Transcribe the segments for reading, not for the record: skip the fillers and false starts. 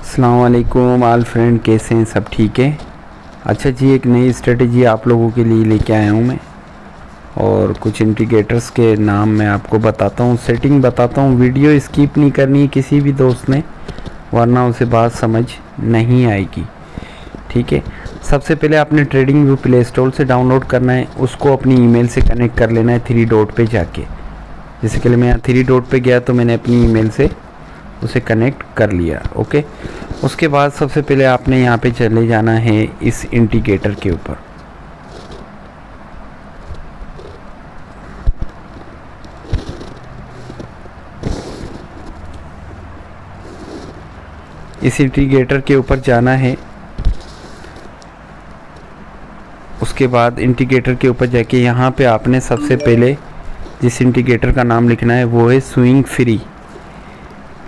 अस्सलाम वालेकुम आल फ्रेंड, कैसे हैं? सब ठीक है। अच्छा जी, एक नई स्ट्रेटजी आप लोगों के लिए लेके आया हूँ मैं, और कुछ इंडिकेटर्स के नाम मैं आपको बताता हूँ, सेटिंग बताता हूँ। वीडियो स्किप नहीं करनी है किसी भी दोस्त ने, वरना उसे बात समझ नहीं आएगी। ठीक है, सबसे पहले आपने ट्रेडिंग व्यू प्ले स्टोर से डाउनलोड करना है, उसको अपनी ईमेल से कनेक्ट कर लेना है 3 डॉट पे जाके। जैसे कि मैं यहाँ 3 डॉट पे गया तो मैंने अपनी ईमेल से उसे कनेक्ट कर लिया। ओके, उसके बाद सबसे पहले आपने यहाँ पे चले जाना है इस इंडिकेटर के ऊपर। इस इंडिकेटर के ऊपर जाना है। उसके बाद इंडिकेटर के ऊपर जाके यहाँ पे आपने सबसे पहले जिस इंडिकेटर का नाम लिखना है वो है स्विंग फ्री।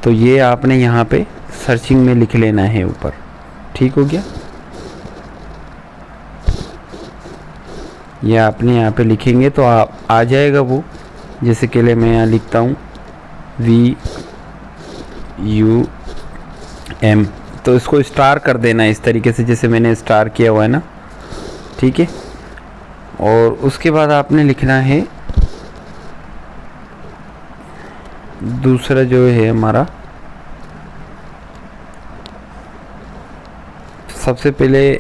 तो ये आपने यहाँ पे सर्चिंग में लिख लेना है ऊपर। ठीक हो गया, ये आपने यहाँ पे लिखेंगे तो आ जाएगा वो। जैसे के लिए मैं यहाँ लिखता हूँ VUM, तो इसको स्टार कर देना है इस तरीके से जैसे मैंने स्टार किया हुआ है ना। ठीक है, और उसके बाद आपने लिखना है दूसरा जो है हमारा, सबसे पहले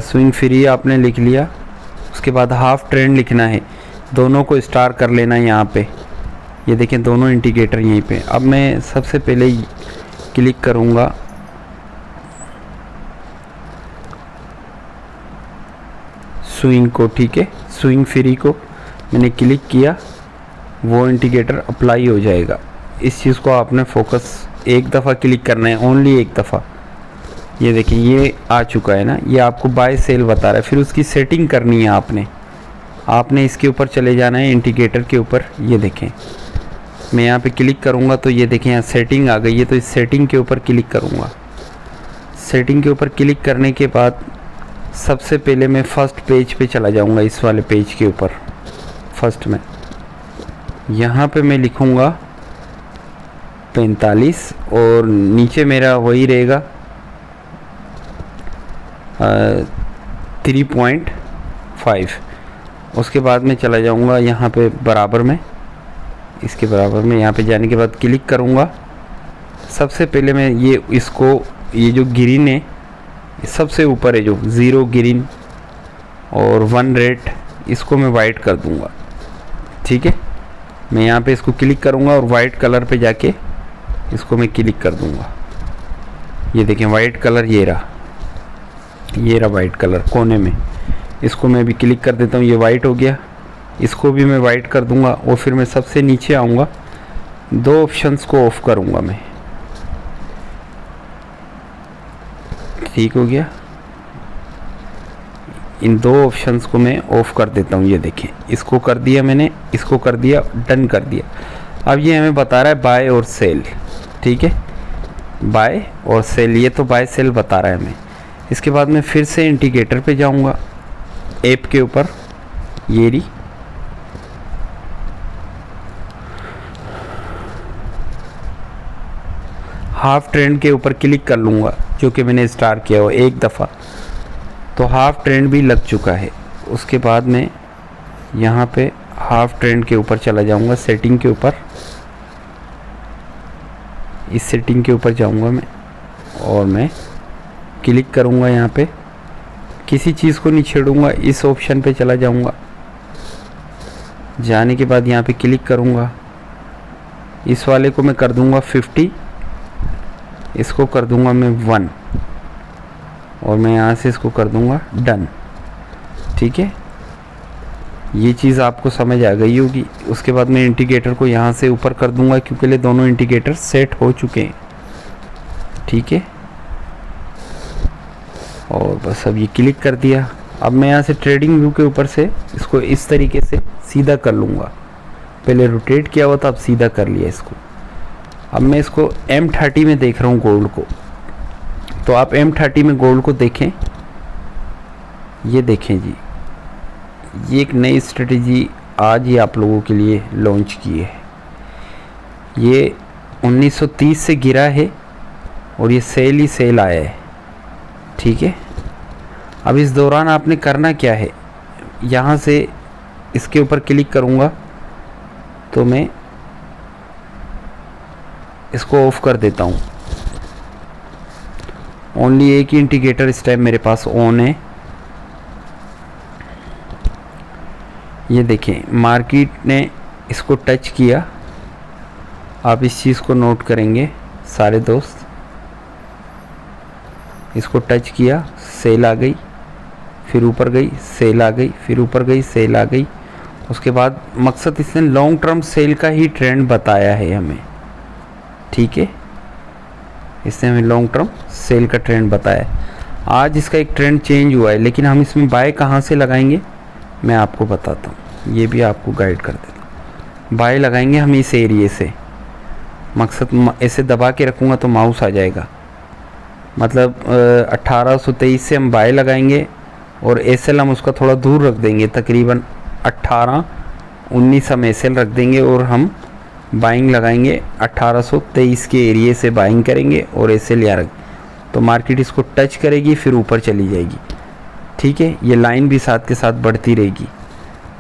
स्विंग फ्री आपने लिख लिया। उसके बाद हाफ ट्रेंड लिखना है, दोनों को स्टार कर लेना है यहाँ पे। ये देखें दोनों इंडिकेटर यहीं पे। अब मैं सबसे पहले क्लिक करूँगा स्विंग को। ठीक है, स्विंग फ्री को मैंने क्लिक किया, वो इंडिकेटर अप्लाई हो जाएगा। इस चीज़ को आपने फोकस एक दफ़ा क्लिक करना है, ओनली एक दफ़ा। ये देखिए ये आ चुका है ना, ये आपको बाय सेल बता रहा है। फिर उसकी सेटिंग करनी है आपने इसके ऊपर चले जाना है इंडिकेटर के ऊपर। ये देखें मैं यहाँ पे क्लिक करूँगा तो ये देखें यहाँ सेटिंग आ गई है, तो इस सेटिंग के ऊपर क्लिक करूँगा। सेटिंग के ऊपर क्लिक करने के बाद सबसे पहले मैं फर्स्ट पेज पे चला जाऊँगा, इस वाले पेज के ऊपर फर्स्ट में। यहाँ पे मैं लिखूँगा 45 और नीचे मेरा वही रहेगा 3.5। उसके बाद मैं चला जाऊँगा यहाँ पे बराबर में, इसके बराबर में। यहाँ पे जाने के बाद क्लिक करूँगा। सबसे पहले मैं ये जो ग्रीन है सबसे ऊपर है, जो 0 ग्रीन और 1 रेड, इसको मैं वाइट कर दूँगा। ठीक है, मैं यहाँ पे इसको क्लिक करूँगा और वाइट कलर पे जाके इसको मैं क्लिक कर दूँगा। ये देखें वाइट कलर, ये रहा वाइट कलर कोने में। इसको मैं भी क्लिक कर देता हूँ, ये वाइट हो गया। इसको भी मैं वाइट कर दूँगा और फिर मैं सबसे नीचे आऊँगा, 2 ऑप्शंस को ऑफ करूँगा मैं। ठीक हो गया, इन 2 ऑप्शंस को मैं ऑफ कर देता हूँ। ये देखें इसको कर दिया मैंने, इसको कर दिया, डन कर दिया। अब ये हमें बता रहा है बाय और सेल। ठीक है, बाय और सेल, ये तो बाय सेल बता रहा है हमें। इसके बाद मैं फिर से इंडिकेटर पे जाऊंगा ऐप के ऊपर, ये रही। हाफ ट्रेंड के ऊपर क्लिक कर लूँगा, जो कि मैंने स्टार किया हो एक दफ़ा, तो हाफ ट्रेंड भी लग चुका है। उसके बाद मैं यहाँ पे हाफ ट्रेंड के ऊपर चला जाऊँगा, सेटिंग के ऊपर। इस सेटिंग के ऊपर जाऊँगा मैं और मैं क्लिक करूँगा। यहाँ पे किसी चीज़ को नहीं छेड़ूँगा, इस ऑप्शन पे चला जाऊँगा। जाने के बाद यहाँ पे क्लिक करूँगा, इस वाले को मैं कर दूँगा 50, इसको कर दूँगा मैं 1 और मैं यहाँ से इसको कर दूँगा डन। ठीक है, ये चीज़ आपको समझ आ गई होगी। उसके बाद मैं इंडिकेटर को यहाँ से ऊपर कर दूँगा, क्योंकि ये दोनों इंडिकेटर सेट हो चुके हैं। ठीक है, और बस अब ये क्लिक कर दिया। अब मैं यहाँ से ट्रेडिंग व्यू के ऊपर से इसको इस तरीके से सीधा कर लूँगा। पहले रोटेट किया हुआ था, अब सीधा कर लिया इसको। अब मैं इसको M30 में देख रहा हूँ गोल्ड को, तो आप M30 में गोल्ड को देखें। ये देखें जी, ये एक नई स्ट्रेटजी आज ही आप लोगों के लिए लॉन्च की है। ये 1930 से गिरा है और ये सेल ही सेल आया है, ठीक है। अब इस दौरान आपने करना क्या है, यहाँ से इसके ऊपर क्लिक करूँगा तो मैं इसको ऑफ कर देता हूँ। ओनली एक ही इंडिकेटर इस टाइम मेरे पास ऑन है। ये देखें मार्केट ने इसको टच किया। आप इस चीज़ को नोट करेंगे सारे दोस्त, इसको टच किया, सेल आ गई, फिर ऊपर गई, सेल आ गई, फिर ऊपर गई, सेल आ गई। उसके बाद मकसद इसने लॉन्ग टर्म सेल का ही ट्रेंड बताया है हमें, ठीक है। इसने हमें लॉन्ग टर्म सेल का ट्रेंड बताया है। आज इसका एक ट्रेंड चेंज हुआ है, लेकिन हम इसमें बाय कहाँ से लगाएंगे मैं आपको बताता हूँ, ये भी आपको गाइड कर देता हूँ। बाय लगाएंगे हम इस एरिए से, मकसद ऐसे दबा के रखूँगा तो माउस आ जाएगा, मतलब 1823 से हम बाय लगाएंगे और एसएल हम उसका थोड़ा दूर रख देंगे, तकरीबन 18-19 हम एसएल रख देंगे और हम बाइंग लगाएंगे 1823 के एरिए से बाइंग करेंगे और एसएल यहाँ रख, तो मार्केट इसको टच करेगी फिर ऊपर चली जाएगी, ठीक है। ये लाइन भी साथ के साथ बढ़ती रहेगी।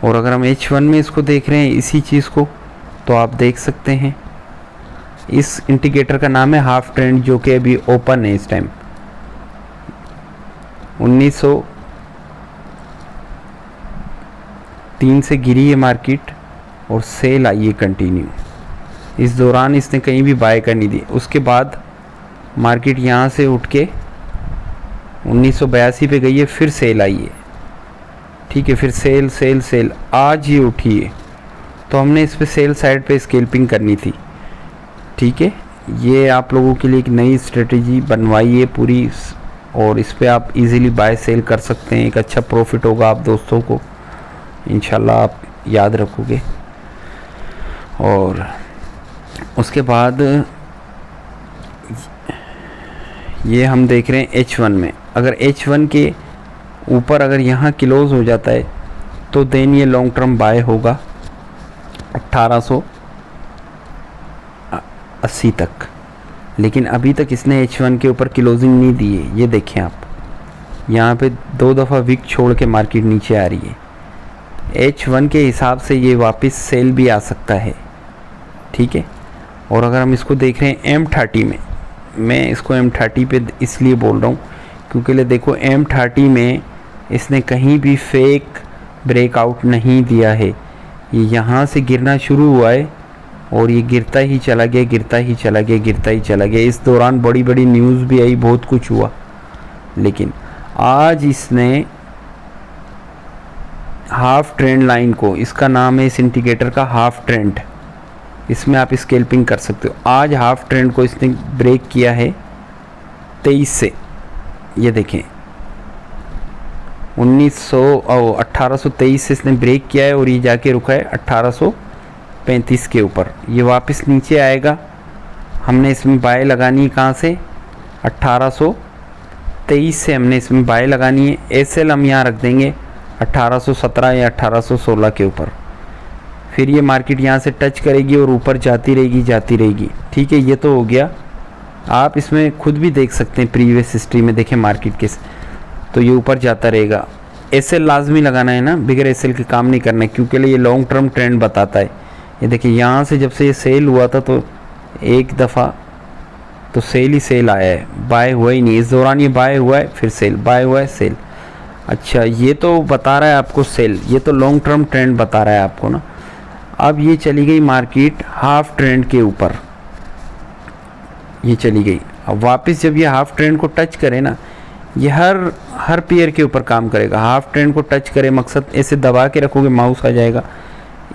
और अगर हम H1 में इसको देख रहे हैं इसी चीज़ को, तो आप देख सकते हैं इस इंडिकेटर का नाम है हाफ ट्रेंड, जो कि अभी ओपन है इस टाइम। 1903 से गिरी है मार्केट और सेल आई है कंटिन्यू। इस दौरान इसने कहीं भी बाय करनी दी। उसके बाद मार्केट यहाँ से उठ के 1982 पे गई है, फिर सेल आई है, ठीक है। फिर सेल सेल सेल, आज ये उठी है, तो हमने इस पे सेल साइड पे स्कैल्पिंग करनी थी, ठीक है। ये आप लोगों के लिए एक नई स्ट्रेटजी बनवाई है पूरी, और इस पे आप इजीली बाय सेल कर सकते हैं। एक अच्छा प्रॉफिट होगा आप दोस्तों को, इंशाल्लाह आप याद रखोगे। और उसके बाद ये हम देख रहे हैं H1 में, अगर H1 के ऊपर अगर यहाँ क्लोज हो जाता है तो देन ये लॉन्ग टर्म बाय होगा 1880 तक। लेकिन अभी तक इसने H1 के ऊपर क्लोजिंग नहीं दी है। ये देखें आप, यहाँ पे 2 दफ़ा विक छोड़ के मार्केट नीचे आ रही है। H1 के हिसाब से ये वापस सेल भी आ सकता है, ठीक है। और अगर हम इसको देख रहे हैं M30 में, मैं इसको M30 पे इसलिए बोल रहा हूँ क्योंकि ले देखो M30 में इसने कहीं भी फेक ब्रेकआउट नहीं दिया है। ये यहाँ से गिरना शुरू हुआ है और ये गिरता ही चला गया, गिरता ही चला गया, गिरता ही चला गया। इस दौरान बड़ी बड़ी न्यूज़ भी आई, बहुत कुछ हुआ, लेकिन आज इसने हाफ ट्रेंड लाइन को, इसका नाम है इस इंडिकेटर का हाफ ट्रेंड, इसमें आप स्कैल्पिंग कर सकते हो। आज हाफ ट्रेंड को इसने ब्रेक किया है 23 से, ये देखें 1823 से इसने ब्रेक किया है और ये जाके रुका है 1835 के ऊपर। ये वापस नीचे आएगा, हमने इसमें बाय लगानी है कहाँ से, 1823 से हमने इसमें बाय लगानी है। एसएल हम यहाँ रख देंगे 1817 या 1816 के ऊपर। फिर ये मार्केट यहाँ से टच करेगी और ऊपर जाती रहेगी, जाती रहेगी, ठीक है। ये तो हो गया, आप इसमें खुद भी देख सकते हैं प्रीवियस हिस्ट्री में, देखें मार्केट के, तो ये ऊपर जाता रहेगा। एसएल लाजमी लगाना है ना, बगैर एसएल के काम नहीं करना है, क्योंकि ये लॉन्ग टर्म ट्रेंड बताता है। ये देखिए यहाँ से जब से ये सेल हुआ था तो एक दफ़ा तो सेल ही सेल आया है, बाय हुआ ही नहीं। इस दौरान ये बाय हुआ है, फिर सेल, बाय हुआ है, सेल। अच्छा, ये तो बता रहा है आपको सेल, ये तो लॉन्ग टर्म ट्रेंड बता रहा है आपको ना। अब ये चली गई मार्केट हाफ ट्रेंड के ऊपर, ये चली गई। अब वापस जब ये हाफ ट्रेंड को टच करे ना, ये हर पेयर के ऊपर काम करेगा। हाफ ट्रेंड को टच करे, मकसद ऐसे दबा के रखोगे माउस आ जाएगा।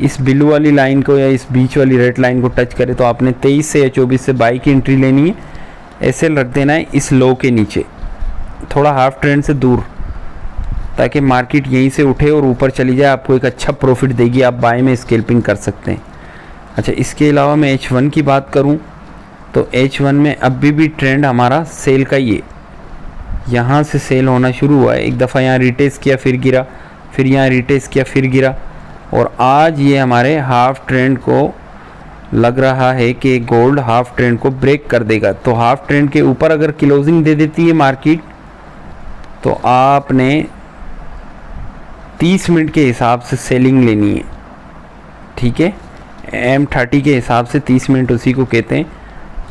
इस ब्लू वाली लाइन को या इस बीच वाली रेड लाइन को टच करे तो आपने 23 से या 24 से बाई की एंट्री लेनी है। ऐसे रख देना है इस लो के नीचे, थोड़ा हाफ ट्रेंड से दूर, ताकि मार्केट यहीं से उठे और ऊपर चली जाए, आपको एक अच्छा प्रॉफिट देगी, आप बाय में स्कैल्पिंग कर सकते हैं। अच्छा, इसके अलावा मैं H1 की बात करूं तो H1 में अभी भी ट्रेंड हमारा सेल का ही है। यहाँ से सेल होना शुरू हुआ है, एक दफ़ा यहाँ रिटेस्ट किया फिर गिरा, फिर यहाँ रिटेस्ट किया फिर गिरा, और आज ये हमारे हाफ ट्रेंड को लग रहा है कि गोल्ड हाफ ट्रेंड को ब्रेक कर देगा। तो हाफ ट्रेंड के ऊपर अगर क्लोजिंग दे देती है मार्केट, तो आपने 30 मिनट के हिसाब से सेलिंग लेनी है, ठीक है। M30 के हिसाब से 30 मिनट उसी को कहते हैं।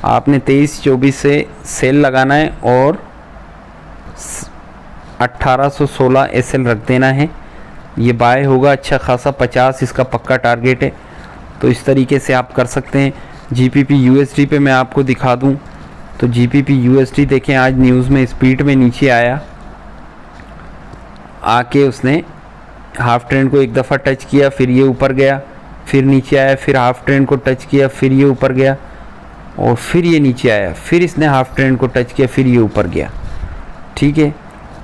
आपने 23-24 से सेल लगाना है और 1816 SL रख देना है। ये बाय होगा अच्छा खासा, 50 इसका पक्का टारगेट है। तो इस तरीके से आप कर सकते हैं। GBP USD पे मैं आपको दिखा दूं तो GBP USD देखें, आज न्यूज़ में स्पीड में नीचे आया, आके उसने हाफ ट्रेंड को एक दफ़ा टच किया, फिर ये ऊपर गया, फिर नीचे आया, फिर हाफ ट्रेंड को टच किया, फिर ये ऊपर गया और फिर ये नीचे आया, फिर इसने हाफ ट्रेंड को टच किया, फिर ये ऊपर गया, ठीक है।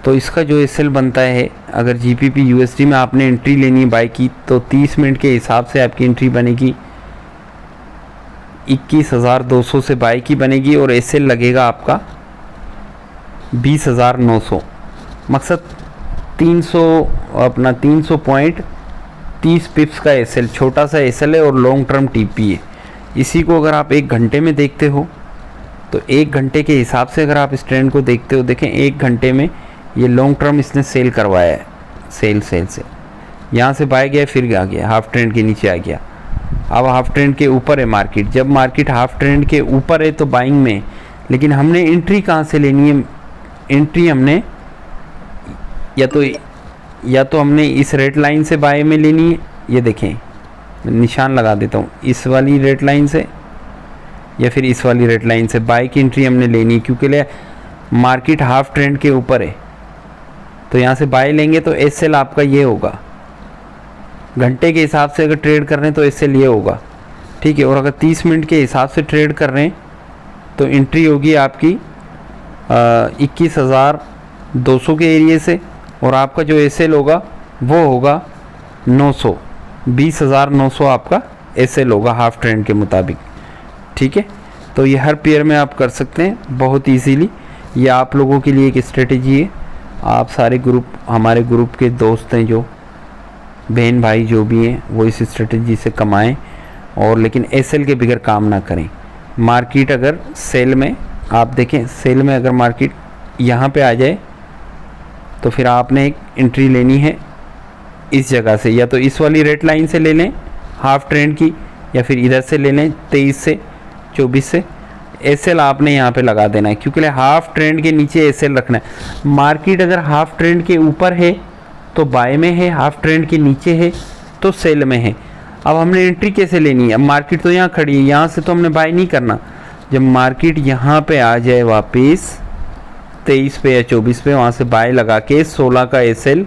तो इसका जो SL बनता है, अगर GBP USD में आपने एंट्री लेनी है बाय की, तो 30 मिनट के हिसाब से आपकी एंट्री बनेगी 21,200 से बाय की बनेगी और SL लगेगा आपका 20,900। मकसद 300.30 पिप्स का SL, छोटा सा SL है और लॉन्ग टर्म TP है। इसी को अगर आप 1 घंटे में देखते हो तो 1 घंटे के हिसाब से अगर आप इस ट्रेंड को देखते हो, देखें 1 घंटे में ये लॉन्ग टर्म इसने सेल करवाया है, सेल से यहाँ से बाय गया, फिर आ गया हाफ ट्रेंड के नीचे आ गया, अब हाफ ट्रेंड के ऊपर है मार्केट। जब मार्केट हाफ ट्रेंड के ऊपर है तो बाइंग में, लेकिन हमने एंट्री कहाँ से लेनी है? एंट्री हमने या तो हमने इस रेड लाइन से बाय में लेनी है, ये देखें निशान लगा देता हूँ, इस वाली रेड लाइन से या फिर इस वाली रेड लाइन से बाय की एंट्री हमने लेनी है, क्योंकि मार्केट हाफ ट्रेंड के ऊपर है। तो यहाँ से बाय लेंगे तो SL आपका ये होगा, घंटे के हिसाब से अगर ट्रेड कर रहे हैं तो SL ये होगा, ठीक है। और अगर 30 मिनट के हिसाब से ट्रेड कर रहे हैं तो एंट्री होगी आपकी 21,200 के एरिए से और आपका जो SL होगा वो होगा 900, 20,900 आपका SL होगा हाफ ट्रेंड के मुताबिक, ठीक है। तो ये हर पेयर में आप कर सकते हैं बहुत इजीली। ये आप लोगों के लिए एक स्ट्रेटेजी है। आप सारे ग्रुप, हमारे ग्रुप के दोस्त हैं, जो बहन भाई जो भी हैं, वो इस स्ट्रेटेजी से कमाएं और लेकिन SL के बगैर काम ना करें। मार्केट अगर सेल में, आप देखें सेल में अगर मार्केट यहाँ पे आ जाए तो फिर आपने एक एंट्री लेनी है इस जगह से, या तो इस वाली रेड लाइन से ले लें हाफ ट्रेंड की, या फिर इधर से ले लें 23 से 24 से। SL आपने यहाँ पे लगा देना है, क्योंकि हाफ ट्रेंड के नीचे SL रखना है। मार्केट अगर हाफ ट्रेंड के ऊपर है तो बाय में है, हाफ ट्रेंड के नीचे है तो सेल में है। अब हमने एंट्री कैसे लेनी है? अब मार्केट तो यहाँ खड़ी है, यहाँ से तो हमने बाय नहीं करना। जब मार्केट यहाँ पे आ जाए वापस 23 पे या 24 पे, वहाँ से बाय लगा के 16 का SL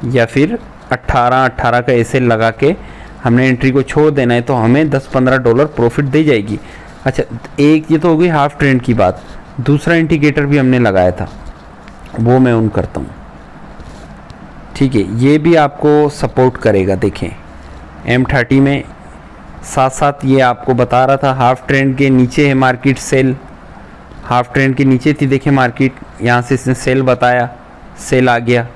या फिर 18 का SL लगा के हमने एंट्री को छोड़ देना है, तो हमें $10-15 प्रॉफिट दे जाएगी। अच्छा, एक ये तो हो गई हाफ ट्रेंड की बात। दूसरा इंडिकेटर भी हमने लगाया था, वो मैं ऑन करता हूँ, ठीक है। ये भी आपको सपोर्ट करेगा। देखें M30 में साथ साथ ये आपको बता रहा था हाफ ट्रेंड के नीचे है मार्केट, सेल हाफ ट्रेंड के नीचे थी। देखें मार्केट यहाँ से इसने सेल बताया, सेल आ गया,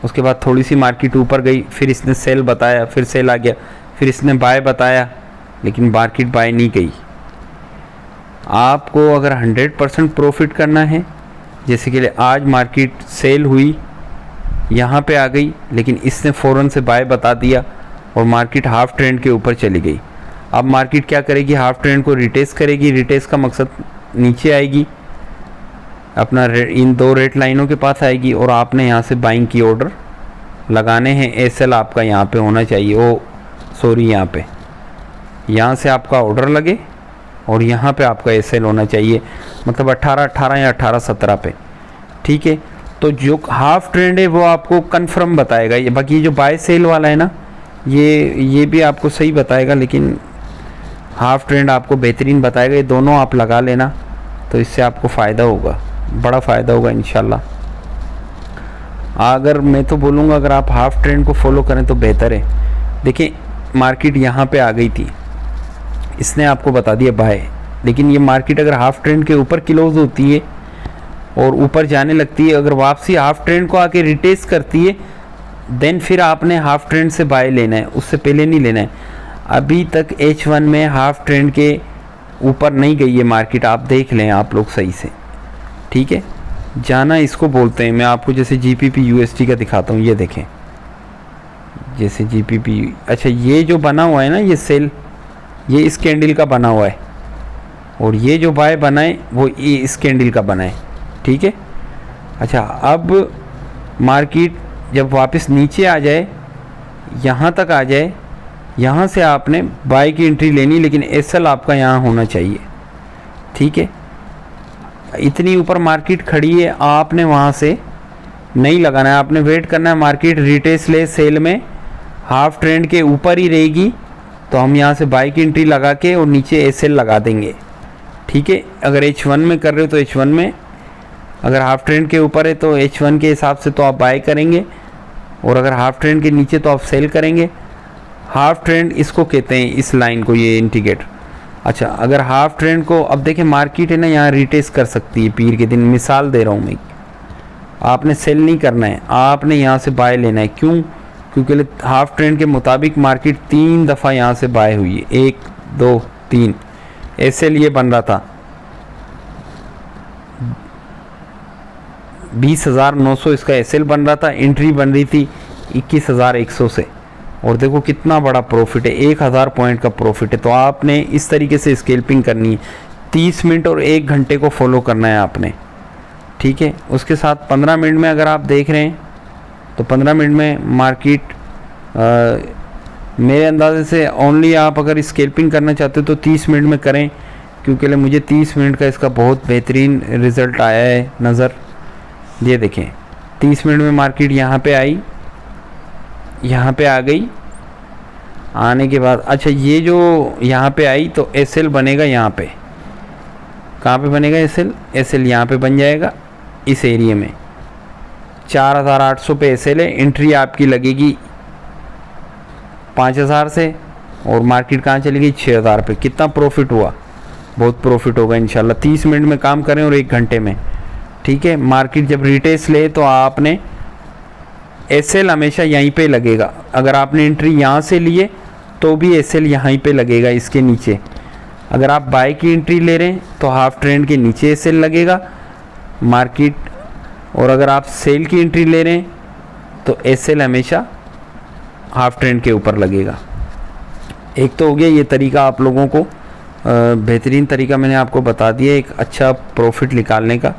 उसके बाद थोड़ी सी मार्केट ऊपर गई, फिर इसने सेल बताया, फिर सेल आ गया, फिर इसने बाय बताया, लेकिन मार्केट बाय नहीं गई। आपको अगर 100% प्रॉफिट करना है, जैसे कि आज मार्केट सेल हुई, यहाँ पे आ गई, लेकिन इसने फ़ौरन से बाय बता दिया और मार्केट हाफ ट्रेंड के ऊपर चली गई। अब मार्केट क्या करेगी? हाफ ट्रेंड को रिटेस्ट करेगी। रिटेस्ट का मकसद नीचे आएगी, अपना इन 2 रेड लाइनों के पास आएगी और आपने यहाँ से बाइंग की ऑर्डर लगाने हैं। SL आपका यहाँ पे होना चाहिए, यहाँ से आपका ऑर्डर लगे और यहाँ पे आपका SL होना चाहिए, मतलब 18 या 18-17 पे, ठीक है। तो जो हाफ ट्रेंड है वो आपको कंफर्म बताएगा। ये बाकी जो बाय सेल वाला है ना, ये भी आपको सही बताएगा, लेकिन हाफ ट्रेंड आपको बेहतरीन बताएगा। ये दोनों आप लगा लेना, तो इससे आपको फ़ायदा होगा, बड़ा फ़ायदा होगा इंशाल्लाह। अगर मैं तो बोलूँगा अगर आप हाफ ट्रेंड को फॉलो करें तो बेहतर है। देखिए मार्केट यहाँ पे आ गई थी, इसने आपको बता दिया बाय, लेकिन ये मार्केट अगर हाफ ट्रेंड के ऊपर क्लोज होती है और ऊपर जाने लगती है, अगर वापसी हाफ ट्रेंड को आके रिटेस्ट करती है, देन फिर आपने हाफ ट्रेंड से बाय लेना है, उससे पहले नहीं लेना है। अभी तक H1 में हाफ ट्रेंड के ऊपर नहीं गई है मार्केट, आप देख लें आप लोग सही से, ठीक है। जाना इसको बोलते हैं, मैं आपको जैसे GBP USD का दिखाता हूँ, ये देखें जैसे GBP। अच्छा ये जो बना हुआ है ना ये सेल, ये इस कैंडल का बना हुआ है, और ये जो बाय बना है वो ये इस कैंडल का बना है, ठीक है। अच्छा अब मार्केट जब वापस नीचे आ जाए, यहाँ तक आ जाए, यहाँ से आपने बाय की एंट्री लेनी, लेकिन SL आपका यहाँ होना चाहिए, ठीक है। इतनी ऊपर मार्केट खड़ी है, आपने वहाँ से नहीं लगाना है, आपने वेट करना है मार्केट रिटेस्ट ले सेल में हाफ ट्रेंड के ऊपर ही रहेगी, तो हम यहाँ से बाय की एंट्री लगा के और नीचे SL लगा देंगे, ठीक है। अगर H1 में कर रहे हो तो H1 में, अगर हाफ ट्रेंड के ऊपर है तो H1 के हिसाब से तो आप बाय करेंगे, और अगर हाफ ट्रेंड के नीचे तो आप सेल करेंगे। हाफ ट्रेंड इसको कहते हैं, इस लाइन को, ये इंडिकेटर। अच्छा अगर हाफ ट्रेंड को, अब देखें मार्केट है ना यहाँ रिटेस्ट कर सकती है पीर के दिन, मिसाल दे रहा हूँ मैं, आपने सेल नहीं करना है, आपने यहाँ से बाय लेना है। क्यों? क्योंकि हाफ ट्रेंड के मुताबिक मार्केट 3 दफ़ा यहाँ से बाय हुई है, 1 2 3। SL ये बन रहा था 20,900, इसका SL बन रहा था, एंट्री बन रही थी 21,100 से, और देखो कितना बड़ा प्रॉफिट है, 1000 पॉइंट का प्रॉफिट है। तो आपने इस तरीके से स्कैल्पिंग करनी है, 30 मिनट और 1 घंटे को फॉलो करना है आपने, ठीक है। उसके साथ 15 मिनट में अगर आप देख रहे हैं तो 15 मिनट में मार्केट मेरे अंदाजे से ओनली, आप अगर स्कैल्पिंग करना चाहते हो तो 30 मिनट में करें, क्योंकि मुझे 30 मिनट का इसका बहुत बेहतरीन रिज़ल्ट आया है नज़र। ये देखें 30 मिनट में मार्केट यहाँ पे आई, यहाँ पे आ गई, आने के बाद अच्छा ये जो यहाँ पे आई तो SL बनेगा यहाँ पे, कहाँ पे बनेगा SL यहाँ पे बन जाएगा इस एरिया में। 4800 पे SL है, एंट्री आपकी लगेगी 5000 से, और मार्केट कहाँ चली गई 6000 पे। कितना प्रॉफिट हुआ? बहुत प्रॉफिट होगा इंशाल्लाह। 30 मिनट में काम करें और 1 घंटे में, ठीक है। मार्केट जब रिटेस्ट ले तो आपने SL हमेशा यहीं पे लगेगा, अगर आपने एंट्री यहाँ से लिए तो भी SL यहीं पे लगेगा इसके नीचे। अगर आप बाय की एंट्री ले रहे हैं तो हाफ ट्रेंड के नीचे SL लगेगा मार्केट, और अगर आप सेल की एंट्री ले रहे हैं तो SL हमेशा हाफ ट्रेंड के ऊपर लगेगा। एक तो हो गया ये तरीका, आप लोगों को बेहतरीन तरीका मैंने आपको बता दिया एक अच्छा प्रॉफिट निकालने का।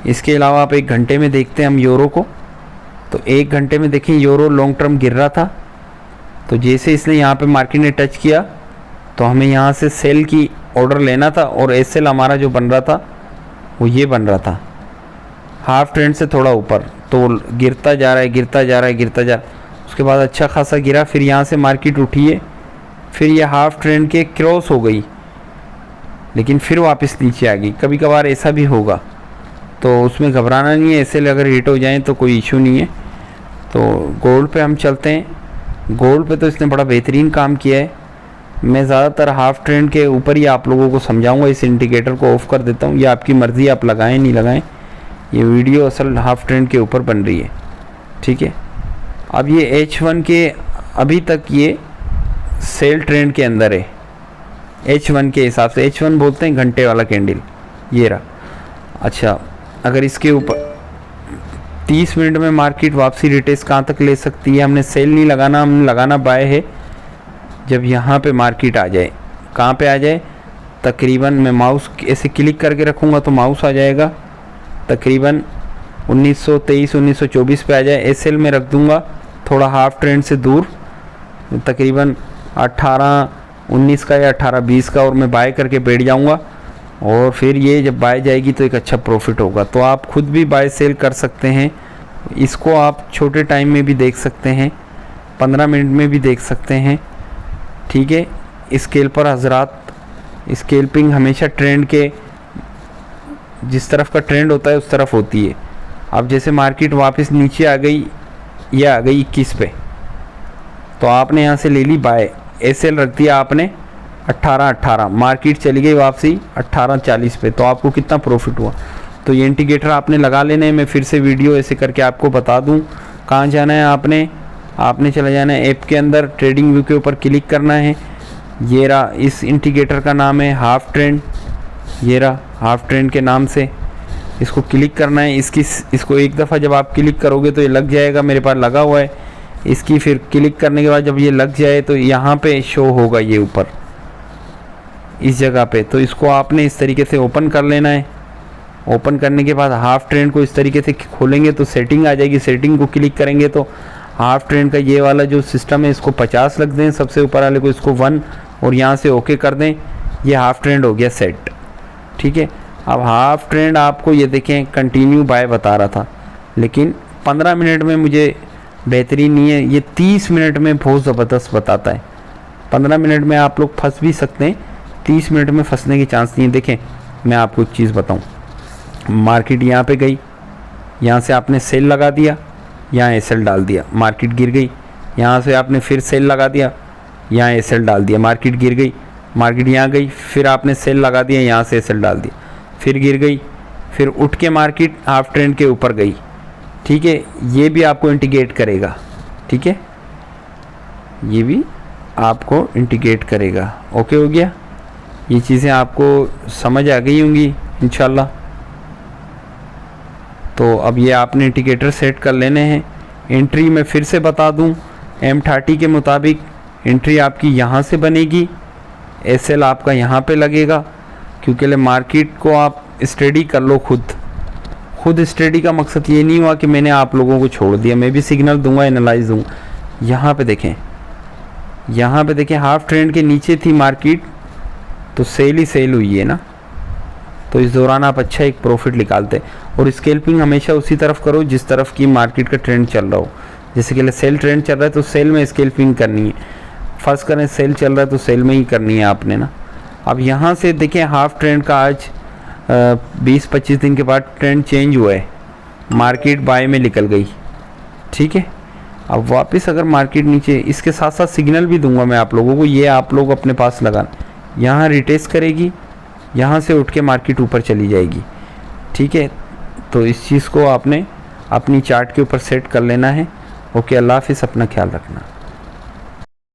इसके अलावा आप 1 घंटे में देखते हैं हम यूरो को, तो 1 घंटे में देखें यूरो लॉन्ग टर्म गिर रहा था, तो जैसे इसने यहाँ पे मार्केट ने टच किया तो हमें यहाँ से सेल की ऑर्डर लेना था, और SL हमारा जो बन रहा था वो ये बन रहा था हाफ ट्रेंड से थोड़ा ऊपर, तो गिरता जा रहा है गिरता जा रहा है गिरता जा रहा है। उसके बाद अच्छा खासा गिरा, फिर यहाँ से मार्केट उठी है, फिर ये हाफ ट्रेंड के क्रॉस हो गई, लेकिन फिर वापस नीचे आ गई। कभी कभार ऐसा भी होगा, तो उसमें घबराना नहीं है, SL अगर हिट हो जाए तो कोई इशू नहीं है। तो गोल्ड पे हम चलते हैं। गोल्ड पे तो इसने बड़ा बेहतरीन काम किया है। मैं ज़्यादातर हाफ ट्रेंड के ऊपर ही आप लोगों को समझाऊंगा, इस इंडिकेटर को ऑफ कर देता हूँ, ये आपकी मर्ज़ी, आप लगाएं नहीं लगाएं। ये वीडियो असल हाफ ट्रेंड के ऊपर बन रही है, ठीक है। अब ये H1 के अभी तक ये सेल ट्रेंड के अंदर है, H1 के हिसाब से। H1 बोलते हैं घंटे वाला कैंडल, ये रहा। अच्छा अगर इसके ऊपर 30 मिनट में मार्केट वापसी रिटेस्ट कहाँ तक ले सकती है? हमने सेल नहीं लगाना, हमने लगाना बाय है। जब यहाँ पे मार्केट आ जाए, कहाँ पे आ जाए, तकरीबन मैं माउस ऐसे क्लिक करके रखूँगा तो माउस आ जाएगा, तकरीबन 1923 1924 पे आ जाए। SL में रख दूँगा थोड़ा हाफ ट्रेंड से दूर, तकरीबन 18-19 का या 18-20 का, और मैं बाय करके बैठ जाऊँगा, और फिर ये जब बाय जाएगी तो एक अच्छा प्रॉफिट होगा। तो आप खुद भी बाय सेल कर सकते हैं, इसको आप छोटे टाइम में भी देख सकते हैं, 15 मिनट में भी देख सकते हैं, ठीक है। स्केल पर हजरात, स्केल्पिंग हमेशा ट्रेंड के, जिस तरफ का ट्रेंड होता है उस तरफ होती है। अब जैसे मार्केट वापस नीचे आ गई, ये आ गई 21 पे, तो आपने यहाँ से ले ली बाय, SL रख दिया आपने 18 मार्केट चली गई वापसी 1840 पे, तो आपको कितना प्रॉफिट हुआ? तो ये इंडिकेटर आपने लगा लेना है। मैं फिर से वीडियो ऐसे करके आपको बता दूं। कहाँ जाना है आपने चला जाना है ऐप के अंदर, ट्रेडिंग व्यू के ऊपर क्लिक करना है, ये रहा, इस इंडिकेटर का नाम है हाफ ट्रेंड, ये रहा हाफ ट्रेंड के नाम से। इसको क्लिक करना है, इसको एक दफ़ा जब आप क्लिक करोगे तो ये लग जाएगा, मेरे पास लगा हुआ है। इसकी फिर क्लिक करने के बाद जब ये लग जाए तो यहाँ पे शो होगा ये ऊपर इस जगह पे। तो इसको आपने इस तरीके से ओपन कर लेना है। ओपन करने के बाद हाफ ट्रेंड को इस तरीके से खोलेंगे तो सेटिंग आ जाएगी। सेटिंग को क्लिक करेंगे तो हाफ ट्रेंड का ये वाला जो सिस्टम है इसको 50 रख दें, सबसे ऊपर वाले को इसको 1 और यहाँ से ओके कर दें। ये हाफ ट्रेंड हो गया सेट, ठीक है। अब हाफ ट्रेंड आपको ये देखें कंटिन्यू बाय बता रहा था, लेकिन 15 मिनट में मुझे बेहतरीन नहीं है, ये 30 मिनट में बहुत ज़बरदस्त बताता है। 15 मिनट में आप लोग फंस भी सकते हैं, 30 मिनट में फंसने की चांस नहीं है। देखें मैं आपको एक चीज़ बताऊं, मार्केट यहाँ पे गई, यहाँ से आपने सेल लगा दिया, यहाँ एसएल डाल दिया, मार्केट गिर गई। यहाँ से आपने फिर सेल लगा दिया, यहाँ एसएल डाल दिया, मार्केट गिर गई। मार्केट यहाँ गई, फिर आपने सेल लगा दिया, यहाँ से एसएल डाल दिया, फिर गिर गई, फिर उठ के मार्केट हाफ ट्रेंड के ऊपर गई, ठीक है। ये भी आपको इंडिकेट करेगा, ठीक है, ये भी आपको इंडिकेट करेगा। ओके हो गया, ये चीज़ें आपको समझ आ गई होंगी इंशाल्लाह। तो अब ये आपने इंडिकेटर सेट कर लेने हैं। एंट्री मैं फिर से बता दूं, M30 के मुताबिक एंट्री आपकी यहाँ से बनेगी, एसएल आपका यहाँ पे लगेगा, क्योंकि मार्केट को आप स्टडी कर लो खुद स्टडी का मकसद ये नहीं हुआ कि मैंने आप लोगों को छोड़ दिया, मैं भी सिग्नल दूंगा, एनालाइज दूंगा। यहाँ पे देखें हाफ ट्रेंड के नीचे थी मार्केट, तो सेल ही सेल हुई है ना, तो इस दौरान आप अच्छा एक प्रॉफिट निकालते हैं। और स्कैल्पिंग हमेशा उसी तरफ करो जिस तरफ की मार्केट का ट्रेंड चल रहा हो। जैसे कि सेल ट्रेंड चल रहा है तो सेल में स्कैल्पिंग करनी है, फर्स्ट करें सेल चल रहा है तो सेल में ही करनी है आपने ना। अब यहाँ से देखें हाफ ट्रेंड का आज 20-25 दिन के बाद ट्रेंड चेंज हुआ है, मार्केट बाय में निकल गई, ठीक है। अब वापस अगर मार्केट नीचे, इसके साथ साथ सिग्नल भी दूंगा मैं आप लोगों को, ये आप लोग अपने पास लगाना। यहाँ रिटेस्ट करेगी, यहाँ से उठ के मार्केट ऊपर चली जाएगी, ठीक है। तो इस चीज़ को आपने अपनी चार्ट के ऊपर सेट कर लेना है। ओके, अल्लाह हाफिज़, अपना ख्याल रखना।